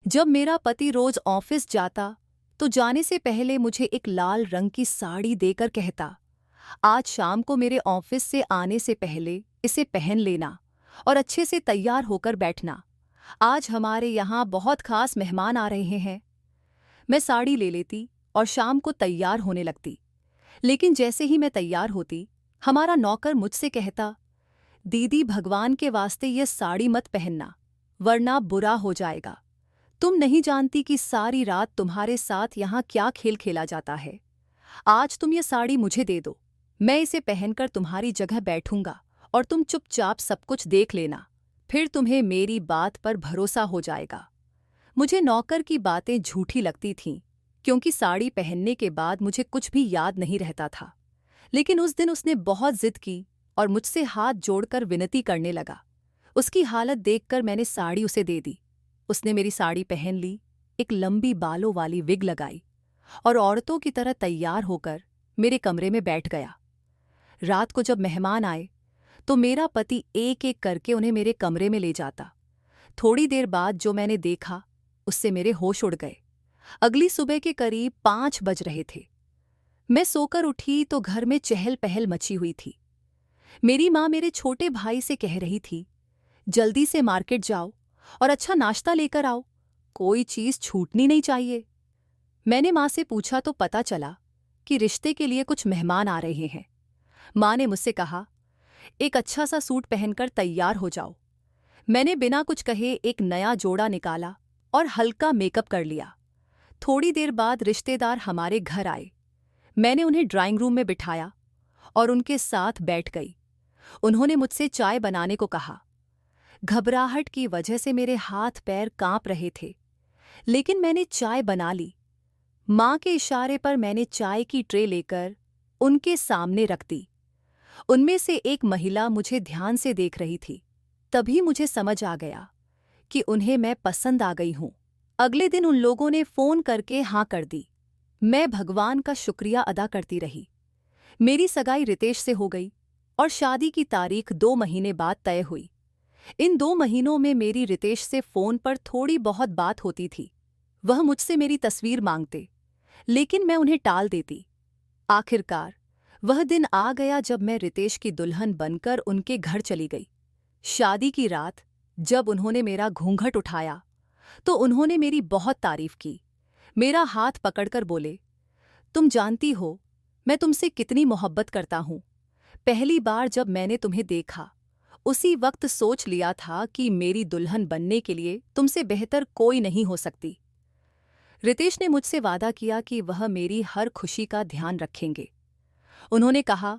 जब मेरा पति रोज ऑफिस जाता तो जाने से पहले मुझे एक लाल रंग की साड़ी देकर कहता, आज शाम को मेरे ऑफिस से आने से पहले इसे पहन लेना और अच्छे से तैयार होकर बैठना। आज हमारे यहाँ बहुत खास मेहमान आ रहे हैं। मैं साड़ी ले लेती और शाम को तैयार होने लगती। लेकिन जैसे ही मैं तैयार होती, हमारा नौकर मुझसे कहता, दीदी भगवान के वास्ते ये साड़ी मत पहनना, वरना बुरा हो जाएगा। तुम नहीं जानती कि सारी रात तुम्हारे साथ यहाँ क्या खेल खेला जाता है। आज तुम ये साड़ी मुझे दे दो, मैं इसे पहनकर तुम्हारी जगह बैठूंगा और तुम चुपचाप सब कुछ देख लेना, फिर तुम्हें मेरी बात पर भरोसा हो जाएगा। मुझे नौकर की बातें झूठी लगती थीं, क्योंकि साड़ी पहनने के बाद मुझे कुछ भी याद नहीं रहता था। लेकिन उस दिन उसने बहुत जिद की और मुझसे हाथ जोड़कर विनती करने लगा। उसकी हालत देखकर मैंने साड़ी उसे दे दी। उसने मेरी साड़ी पहन ली, एक लंबी बालों वाली विग लगाई और औरतों की तरह तैयार होकर मेरे कमरे में बैठ गया। रात को जब मेहमान आए तो मेरा पति एक एक करके उन्हें मेरे कमरे में ले जाता। थोड़ी देर बाद जो मैंने देखा उससे मेरे होश उड़ गए। अगली सुबह के करीब 5 बज रहे थे। मैं सोकर उठी तो घर में चहल पहल मची हुई थी। मेरी माँ मेरे छोटे भाई से कह रही थी, जल्दी से मार्केट जाओ और अच्छा नाश्ता लेकर आओ, कोई चीज छूटनी नहीं चाहिए। मैंने माँ से पूछा तो पता चला कि रिश्ते के लिए कुछ मेहमान आ रहे हैं। माँ ने मुझसे कहा, एक अच्छा सा सूट पहनकर तैयार हो जाओ। मैंने बिना कुछ कहे एक नया जोड़ा निकाला और हल्का मेकअप कर लिया। थोड़ी देर बाद रिश्तेदार हमारे घर आए। मैंने उन्हें ड्राइंग रूम में बिठाया और उनके साथ बैठ गई। उन्होंने मुझसे चाय बनाने को कहा। घबराहट की वजह से मेरे हाथ पैर कांप रहे थे, लेकिन मैंने चाय बना ली। माँ के इशारे पर मैंने चाय की ट्रे लेकर उनके सामने रख दी। उनमें से एक महिला मुझे ध्यान से देख रही थी। तभी मुझे समझ आ गया कि उन्हें मैं पसंद आ गई हूँ। अगले दिन उन लोगों ने फोन करके हाँ कर दी। मैं भगवान का शुक्रिया अदा करती रही। मेरी सगाई रितेश से हो गई और शादी की तारीख 2 महीने बाद तय हुई। इन 2 महीनों में मेरी रितेश से फोन पर थोड़ी बहुत बात होती थी। वह मुझसे मेरी तस्वीर मांगते, लेकिन मैं उन्हें टाल देती। आखिरकार वह दिन आ गया जब मैं रितेश की दुल्हन बनकर उनके घर चली गई। शादी की रात जब उन्होंने मेरा घूंघट उठाया तो उन्होंने मेरी बहुत तारीफ की। मेरा हाथ पकड़कर बोले, तुम जानती हो मैं तुमसे कितनी मोहब्बत करता हूँ। पहली बार जब मैंने तुम्हें देखा उसी वक्त सोच लिया था कि मेरी दुल्हन बनने के लिए तुमसे बेहतर कोई नहीं हो सकती। रितेश ने मुझसे वादा किया कि वह मेरी हर खुशी का ध्यान रखेंगे। उन्होंने कहा,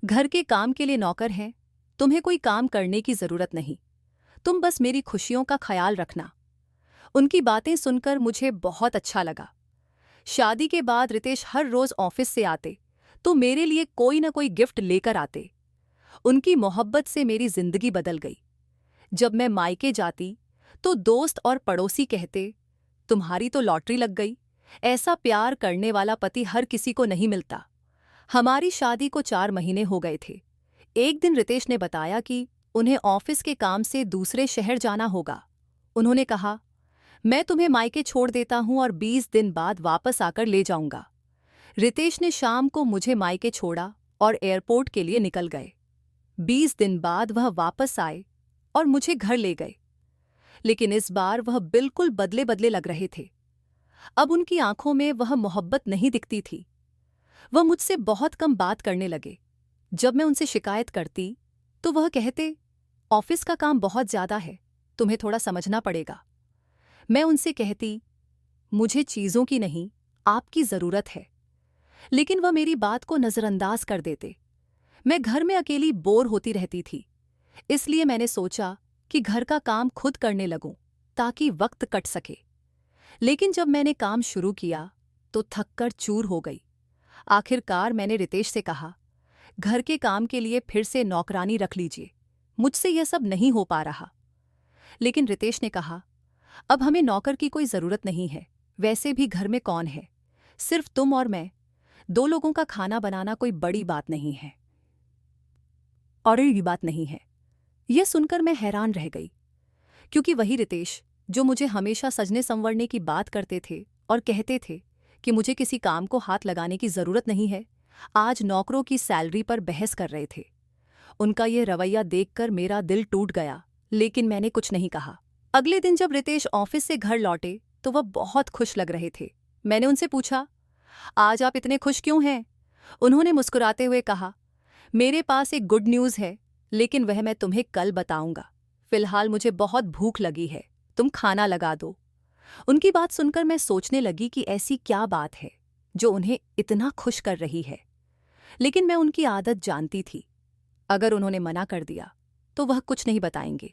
घर के काम के लिए नौकर हैं, तुम्हें कोई काम करने की जरूरत नहीं, तुम बस मेरी खुशियों का ख्याल रखना। उनकी बातें सुनकर मुझे बहुत अच्छा लगा। शादी के बाद रितेश हर रोज ऑफिस से आते तो मेरे लिए कोई न कोई गिफ्ट लेकर आते। उनकी मोहब्बत से मेरी जिंदगी बदल गई। जब मैं मायके जाती तो दोस्त और पड़ोसी कहते, तुम्हारी तो लॉटरी लग गई, ऐसा प्यार करने वाला पति हर किसी को नहीं मिलता। हमारी शादी को 4 महीने हो गए थे। एक दिन रितेश ने बताया कि उन्हें ऑफिस के काम से दूसरे शहर जाना होगा। उन्होंने कहा, मैं तुम्हें मायके छोड़ देता हूं और 20 दिन बाद वापस आकर ले जाऊंगा। रितेश ने शाम को मुझे मायके छोड़ा और एयरपोर्ट के लिए निकल गए। 20 दिन बाद वह वापस आए और मुझे घर ले गए, लेकिन इस बार वह बिल्कुल बदले बदले लग रहे थे। अब उनकी आंखों में वह मोहब्बत नहीं दिखती थी। वह मुझसे बहुत कम बात करने लगे। जब मैं उनसे शिकायत करती तो वह कहते, ऑफिस का काम बहुत ज्यादा है, तुम्हें थोड़ा समझना पड़ेगा। मैं उनसे कहती, मुझे चीजों की नहीं, आपकी जरूरत है। लेकिन वह मेरी बात को नजरअंदाज कर देते। मैं घर में अकेली बोर होती रहती थी, इसलिए मैंने सोचा कि घर का काम खुद करने लगूं ताकि वक्त कट सके। लेकिन जब मैंने काम शुरू किया तो थककर चूर हो गई। आखिरकार मैंने रितेश से कहा, घर के काम के लिए फिर से नौकरानी रख लीजिए, मुझसे यह सब नहीं हो पा रहा। लेकिन रितेश ने कहा, अब हमें नौकर की कोई जरूरत नहीं है, वैसे भी घर में कौन है, सिर्फ तुम और मैं, 2 लोगों का खाना बनाना कोई बड़ी बात नहीं है। और ये बात नहीं है। यह सुनकर मैं हैरान रह गई, क्योंकि वही रितेश जो मुझे हमेशा सजने संवरने की बात करते थे और कहते थे कि मुझे किसी काम को हाथ लगाने की जरूरत नहीं है, आज नौकरों की सैलरी पर बहस कर रहे थे। उनका यह रवैया देखकर मेरा दिल टूट गया, लेकिन मैंने कुछ नहीं कहा। अगले दिन जब रितेश ऑफिस से घर लौटे तो वह बहुत खुश लग रहे थे। मैंने उनसे पूछा, आज आप इतने खुश क्यों हैं? उन्होंने मुस्कुराते हुए कहा, मेरे पास एक गुड न्यूज़ है, लेकिन वह मैं तुम्हें कल बताऊंगा। फिलहाल मुझे बहुत भूख लगी है, तुम खाना लगा दो। उनकी बात सुनकर मैं सोचने लगी कि ऐसी क्या बात है जो उन्हें इतना खुश कर रही है। लेकिन मैं उनकी आदत जानती थी, अगर उन्होंने मना कर दिया तो वह कुछ नहीं बताएंगे।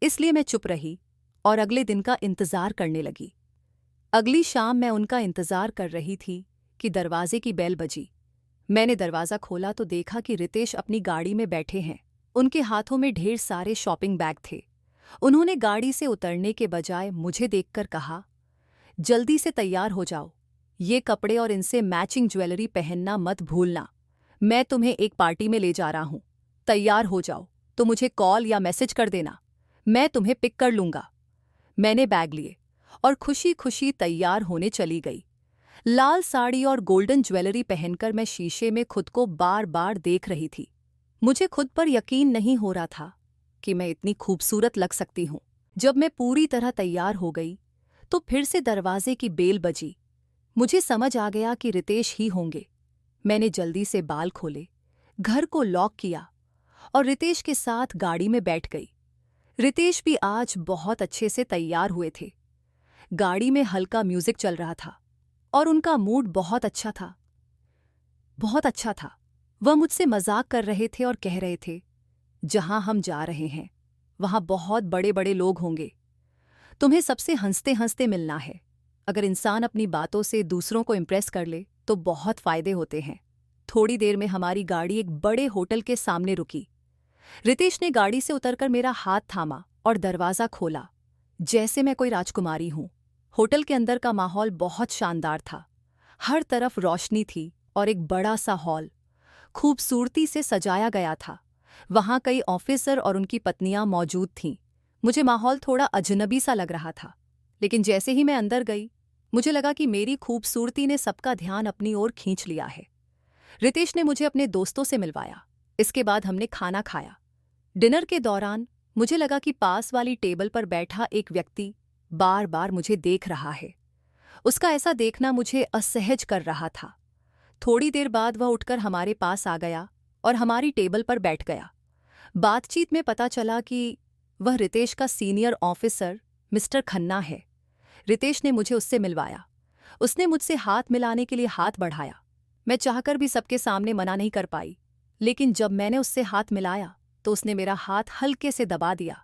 इसलिए मैं चुप रही और अगले दिन का इंतजार करने लगी। अगली शाम मैं उनका इंतजार कर रही थी कि दरवाजे की बेल बजी। मैंने दरवाज़ा खोला तो देखा कि रितेश अपनी गाड़ी में बैठे हैं। उनके हाथों में ढेर सारे शॉपिंग बैग थे। उन्होंने गाड़ी से उतरने के बजाय मुझे देखकर कहा, जल्दी से तैयार हो जाओ, ये कपड़े और इनसे मैचिंग ज्वेलरी पहनना मत भूलना। मैं तुम्हें एक पार्टी में ले जा रहा हूं। तैयार हो जाओ तो मुझे कॉल या मैसेज कर देना, मैं तुम्हें पिक कर लूंगा। मैंने बैग लिए और खुशी खुशी तैयार होने चली गई। लाल साड़ी और गोल्डन ज्वेलरी पहनकर मैं शीशे में खुद को बार बार देख रही थी। मुझे खुद पर यकीन नहीं हो रहा था कि मैं इतनी खूबसूरत लग सकती हूँ। जब मैं पूरी तरह तैयार हो गई तो फिर से दरवाजे की बेल बजी। मुझे समझ आ गया कि रितेश ही होंगे। मैंने जल्दी से बाल खोले, घर को लॉक किया और रितेश के साथ गाड़ी में बैठ गई। रितेश भी आज बहुत अच्छे से तैयार हुए थे। गाड़ी में हल्का म्यूजिक चल रहा था और उनका मूड बहुत अच्छा था, बहुत अच्छा था। वह मुझसे मजाक कर रहे थे और कह रहे थे, जहां हम जा रहे हैं वहां बहुत बड़े बड़े लोग होंगे, तुम्हें सबसे हंसते हंसते मिलना है। अगर इंसान अपनी बातों से दूसरों को इम्प्रेस कर ले तो बहुत फायदे होते हैं। थोड़ी देर में हमारी गाड़ी एक बड़े होटल के सामने रुकी। रितेश ने गाड़ी से उतरकर मेरा हाथ थामा और दरवाज़ा खोला, जैसे मैं कोई राजकुमारी हूं। होटल के अंदर का माहौल बहुत शानदार था। हर तरफ रोशनी थी और एक बड़ा सा हॉल खूबसूरती से सजाया गया था। वहां कई ऑफिसर और उनकी पत्नियां मौजूद थीं। मुझे माहौल थोड़ा अजनबी सा लग रहा था, लेकिन जैसे ही मैं अंदर गई मुझे लगा कि मेरी खूबसूरती ने सबका ध्यान अपनी ओर खींच लिया है। रितेश ने मुझे अपने दोस्तों से मिलवाया। इसके बाद हमने खाना खाया। डिनर के दौरान मुझे लगा कि पास वाली टेबल पर बैठा एक व्यक्ति बार बार मुझे देख रहा है। उसका ऐसा देखना मुझे असहज कर रहा था। थोड़ी देर बाद वह उठकर हमारे पास आ गया और हमारी टेबल पर बैठ गया। बातचीत में पता चला कि वह रितेश का सीनियर ऑफिसर मिस्टर खन्ना है। रितेश ने मुझे उससे मिलवाया। उसने मुझसे हाथ मिलाने के लिए हाथ बढ़ाया। मैं चाहकर भी सबके सामने मना नहीं कर पाई, लेकिन जब मैंने उससे हाथ मिलाया तो उसने मेरा हाथ हल्के से दबा दिया।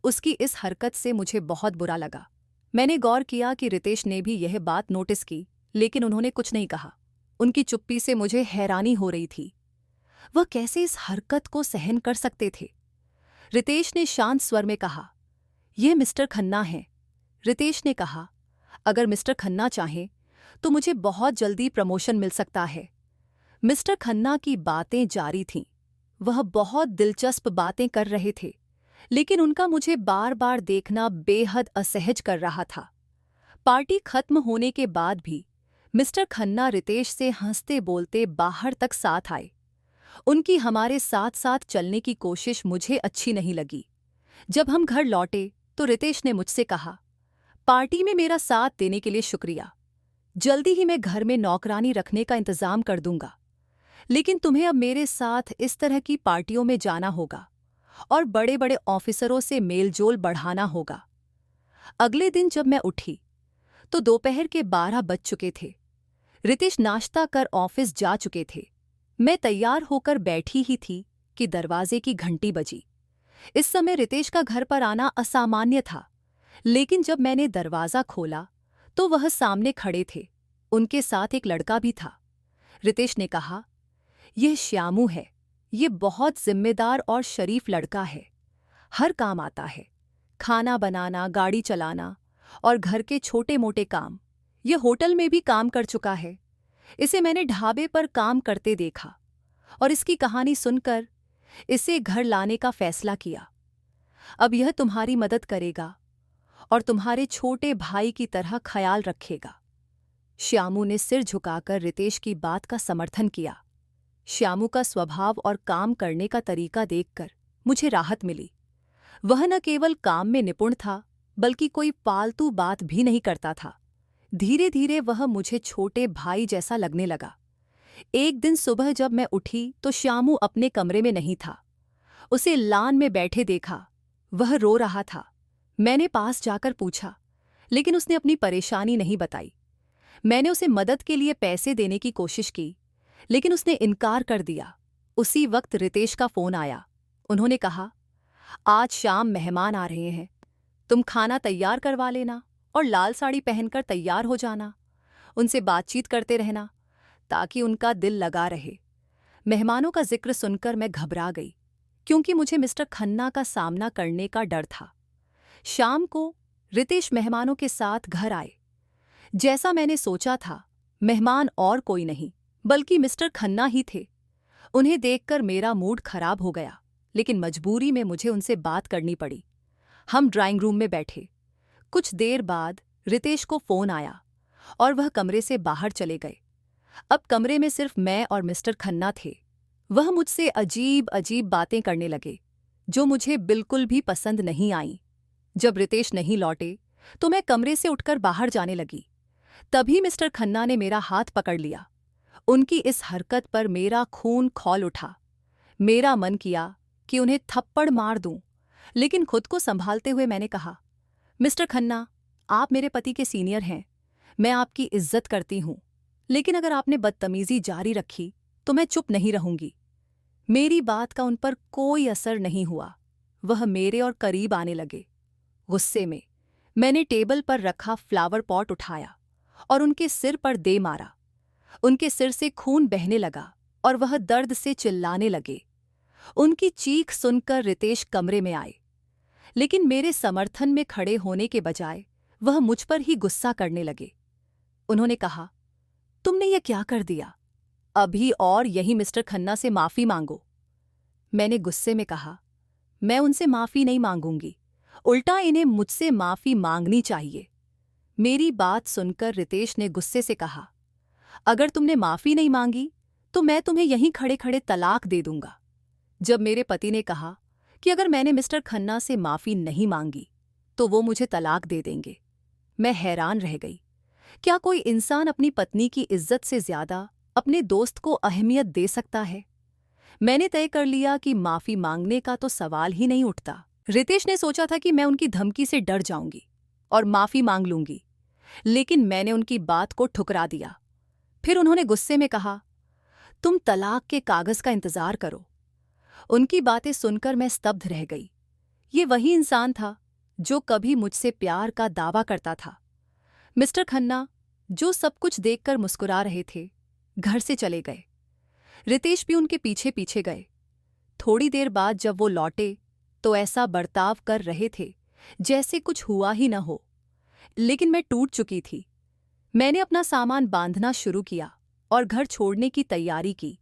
उसकी इस हरकत से मुझे बहुत बुरा लगा। मैंने गौर किया कि रितेश ने भी यह बात नोटिस की, लेकिन उन्होंने कुछ नहीं कहा। उनकी चुप्पी से मुझे हैरानी हो रही थी। वह कैसे इस हरकत को सहन कर सकते थे? रितेश ने शांत स्वर में कहा, यह मिस्टर खन्ना हैं। रितेश ने कहा, अगर मिस्टर खन्ना चाहें तो मुझे बहुत जल्दी प्रमोशन मिल सकता है। मिस्टर खन्ना की बातें जारी थीं। वह बहुत दिलचस्प बातें कर रहे थे, लेकिन उनका मुझे बार बार देखना बेहद असहज कर रहा था। पार्टी खत्म होने के बाद भी मिस्टर खन्ना रितेश से हंसते बोलते बाहर तक साथ आए। उनकी हमारे साथ साथ चलने की कोशिश मुझे अच्छी नहीं लगी। जब हम घर लौटे तो रितेश ने मुझसे कहा, पार्टी में मेरा साथ देने के लिए शुक्रिया। जल्दी ही मैं घर में नौकरानी रखने का इंतजाम कर दूंगा, लेकिन तुम्हें अब मेरे साथ इस तरह की पार्टियों में जाना होगा और बड़े बड़े ऑफिसरों से मेलजोल बढ़ाना होगा। अगले दिन जब मैं उठी तो दोपहर के 12 बज चुके थे। रितेश नाश्ता कर ऑफिस जा चुके थे। मैं तैयार होकर बैठी ही थी कि दरवाजे की घंटी बजी। इस समय रितेश का घर पर आना असामान्य था, लेकिन जब मैंने दरवाज़ा खोला तो वह सामने खड़े थे। उनके साथ एक लड़का भी था। रितेश ने कहा, यह श्यामू है। ये बहुत जिम्मेदार और शरीफ लड़का है। हर काम आता है, खाना बनाना, गाड़ी चलाना और घर के छोटे मोटे काम। यह होटल में भी काम कर चुका है। इसे मैंने ढाबे पर काम करते देखा और इसकी कहानी सुनकर इसे घर लाने का फैसला किया। अब यह तुम्हारी मदद करेगा और तुम्हारे छोटे भाई की तरह ख्याल रखेगा। श्यामू ने सिर झुकाकर रितेश की बात का समर्थन किया। श्यामू का स्वभाव और काम करने का तरीका देखकर मुझे राहत मिली। वह न केवल काम में निपुण था, बल्कि कोई फालतू बात भी नहीं करता था। धीरे धीरे वह मुझे छोटे भाई जैसा लगने लगा। एक दिन सुबह जब मैं उठी तो श्यामू अपने कमरे में नहीं था। उसे लान में बैठे देखा। वह रो रहा था। मैंने पास जाकर पूछा, लेकिन उसने अपनी परेशानी नहीं बताई। मैंने उसे मदद के लिए पैसे देने की कोशिश की, लेकिन उसने इनकार कर दिया। उसी वक्त रितेश का फोन आया। उन्होंने कहा, आज शाम मेहमान आ रहे हैं, तुम खाना तैयार करवा लेना और लाल साड़ी पहनकर तैयार हो जाना। उनसे बातचीत करते रहना ताकि उनका दिल लगा रहे। मेहमानों का जिक्र सुनकर मैं घबरा गई, क्योंकि मुझे मिस्टर खन्ना का सामना करने का डर था। शाम को रितेश मेहमानों के साथ घर आए। जैसा मैंने सोचा था, मेहमान और कोई नहीं बल्कि मिस्टर खन्ना ही थे। उन्हें देखकर मेरा मूड खराब हो गया, लेकिन मजबूरी में मुझे उनसे बात करनी पड़ी। हम ड्राइंग रूम में बैठे। कुछ देर बाद रितेश को फोन आया और वह कमरे से बाहर चले गए। अब कमरे में सिर्फ मैं और मिस्टर खन्ना थे। वह मुझसे अजीब अजीब बातें करने लगे, जो मुझे बिल्कुल भी पसंद नहीं आईं। जब रितेश नहीं लौटे तो मैं कमरे से उठकर बाहर जाने लगी। तभी मिस्टर खन्ना ने मेरा हाथ पकड़ लिया। उनकी इस हरकत पर मेरा खून खौल उठा। मेरा मन किया कि उन्हें थप्पड़ मार दूं, लेकिन खुद को संभालते हुए मैंने कहा, मिस्टर खन्ना, आप मेरे पति के सीनियर हैं। मैं आपकी इज्जत करती हूं, लेकिन अगर आपने बदतमीजी जारी रखी तो मैं चुप नहीं रहूंगी। मेरी बात का उन पर कोई असर नहीं हुआ। वह मेरे और करीब आने लगे। गुस्से में मैंने टेबल पर रखा फ्लावर पॉट उठाया और उनके सिर पर दे मारा। उनके सिर से खून बहने लगा और वह दर्द से चिल्लाने लगे। उनकी चीख सुनकर रितेश कमरे में आए, लेकिन मेरे समर्थन में खड़े होने के बजाय वह मुझ पर ही गुस्सा करने लगे। उन्होंने कहा, तुमने यह क्या कर दिया? अभी और यही मिस्टर खन्ना से माफी मांगो। मैंने गुस्से में कहा, मैं उनसे माफी नहीं मांगूंगी, उल्टा इन्हें मुझसे माफी मांगनी चाहिए। मेरी बात सुनकर रितेश ने गुस्से से कहा, अगर तुमने माफी नहीं मांगी तो मैं तुम्हें यहीं खड़े खड़े तलाक दे दूंगा। जब मेरे पति ने कहा कि अगर मैंने मिस्टर खन्ना से माफी नहीं मांगी तो वो मुझे तलाक दे देंगे, मैं हैरान रह गई। क्या कोई इंसान अपनी पत्नी की इज्जत से ज्यादा अपने दोस्त को अहमियत दे सकता है? मैंने तय कर लिया कि माफी मांगने का तो सवाल ही नहीं उठता। रितेश ने सोचा था कि मैं उनकी धमकी से डर जाऊंगी और माफी मांग लूंगी, लेकिन मैंने उनकी बात को ठुकरा दिया। फिर उन्होंने गुस्से में कहा, तुम तलाक के कागज का इंतजार करो। उनकी बातें सुनकर मैं स्तब्ध रह गई। ये वही इंसान था जो कभी मुझसे प्यार का दावा करता था। मिस्टर खन्ना, जो सब कुछ देखकर मुस्कुरा रहे थे, घर से चले गए। रितेश भी उनके पीछे पीछे गए। थोड़ी देर बाद जब वो लौटे तो ऐसा बर्ताव कर रहे थे जैसे कुछ हुआ ही न हो, लेकिन मैं टूट चुकी थी। मैंने अपना सामान बांधना शुरू किया और घर छोड़ने की तैयारी की।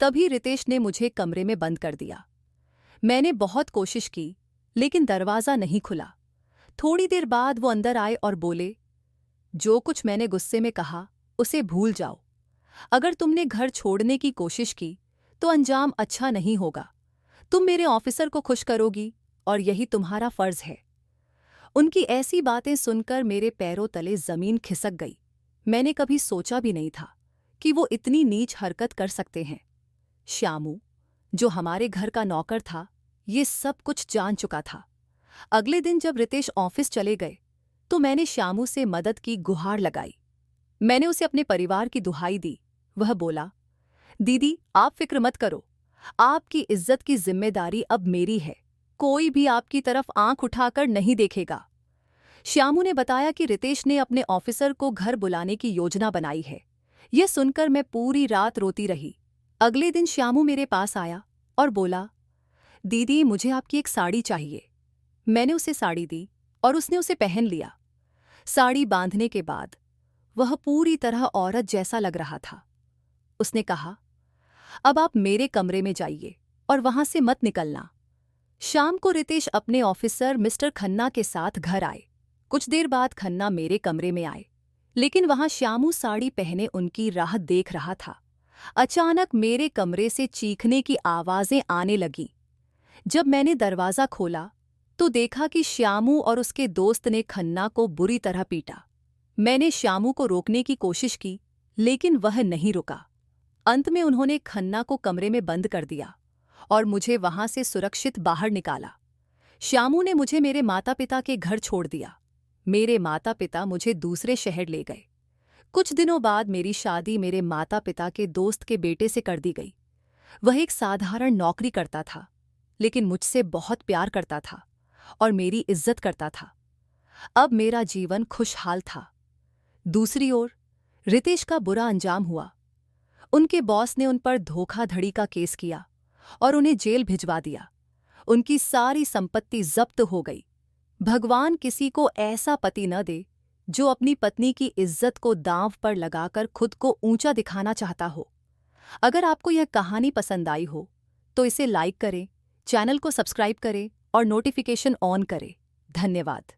तभी रितेश ने मुझे कमरे में बंद कर दिया। मैंने बहुत कोशिश की, लेकिन दरवाज़ा नहीं खुला। थोड़ी देर बाद वो अंदर आए और बोले, जो कुछ मैंने गुस्से में कहा उसे भूल जाओ। अगर तुमने घर छोड़ने की कोशिश की तो अंजाम अच्छा नहीं होगा। तुम मेरे ऑफिसर को खुश करोगी और यही तुम्हारा फर्ज है। उनकी ऐसी बातें सुनकर मेरे पैरों तले जमीन खिसक गई। मैंने कभी सोचा भी नहीं था कि वो इतनी नीच हरकत कर सकते हैं। श्यामू, जो हमारे घर का नौकर था, ये सब कुछ जान चुका था। अगले दिन जब रितेश ऑफिस चले गए तो मैंने श्यामू से मदद की गुहार लगाई। मैंने उसे अपने परिवार की दुहाई दी। वह बोला, दीदी, आप फिक्र मत करो, आपकी इज्जत की जिम्मेदारी अब मेरी है। कोई भी आपकी तरफ आंख उठाकर नहीं देखेगा। श्यामू ने बताया कि रितेश ने अपने ऑफिसर को घर बुलाने की योजना बनाई है। यह सुनकर मैं पूरी रात रोती रही। अगले दिन श्यामू मेरे पास आया और बोला, दीदी, मुझे आपकी एक साड़ी चाहिए। मैंने उसे साड़ी दी और उसने उसे पहन लिया। साड़ी बांधने के बाद वह पूरी तरह औरत जैसा लग रहा था। उसने कहा, अब आप मेरे कमरे में जाइए और वहां से मत निकलना। शाम को रितेश अपने ऑफिसर मिस्टर खन्ना के साथ घर आए। कुछ देर बाद खन्ना मेरे कमरे में आए, लेकिन वहां श्यामू साड़ी पहने उनकी राह देख रहा था। अचानक मेरे कमरे से चीखने की आवाजें आने लगीं। जब मैंने दरवाजा खोला तो देखा कि श्यामू और उसके दोस्त ने खन्ना को बुरी तरह पीटा। मैंने श्यामू को रोकने की कोशिश की, लेकिन वह नहीं रुका। अंत में उन्होंने खन्ना को कमरे में बंद कर दिया और मुझे वहां से सुरक्षित बाहर निकाला। श्यामू ने मुझे मेरे माता पिता के घर छोड़ दिया। मेरे माता पिता मुझे दूसरे शहर ले गए। कुछ दिनों बाद मेरी शादी मेरे माता पिता के दोस्त के बेटे से कर दी गई। वह एक साधारण नौकरी करता था, लेकिन मुझसे बहुत प्यार करता था और मेरी इज्जत करता था। अब मेरा जीवन खुशहाल था। दूसरी ओर रितेश का बुरा अंजाम हुआ। उनके बॉस ने उन पर धोखाधड़ी का केस किया और उन्हें जेल भिजवा दिया। उनकी सारी संपत्ति जब्त हो गई। भगवान किसी को ऐसा पति न दे जो अपनी पत्नी की इज्जत को दांव पर लगाकर खुद को ऊंचा दिखाना चाहता हो। अगर आपको यह कहानी पसंद आई हो तो इसे लाइक करें, चैनल को सब्सक्राइब करें और नोटिफिकेशन ऑन करें। धन्यवाद।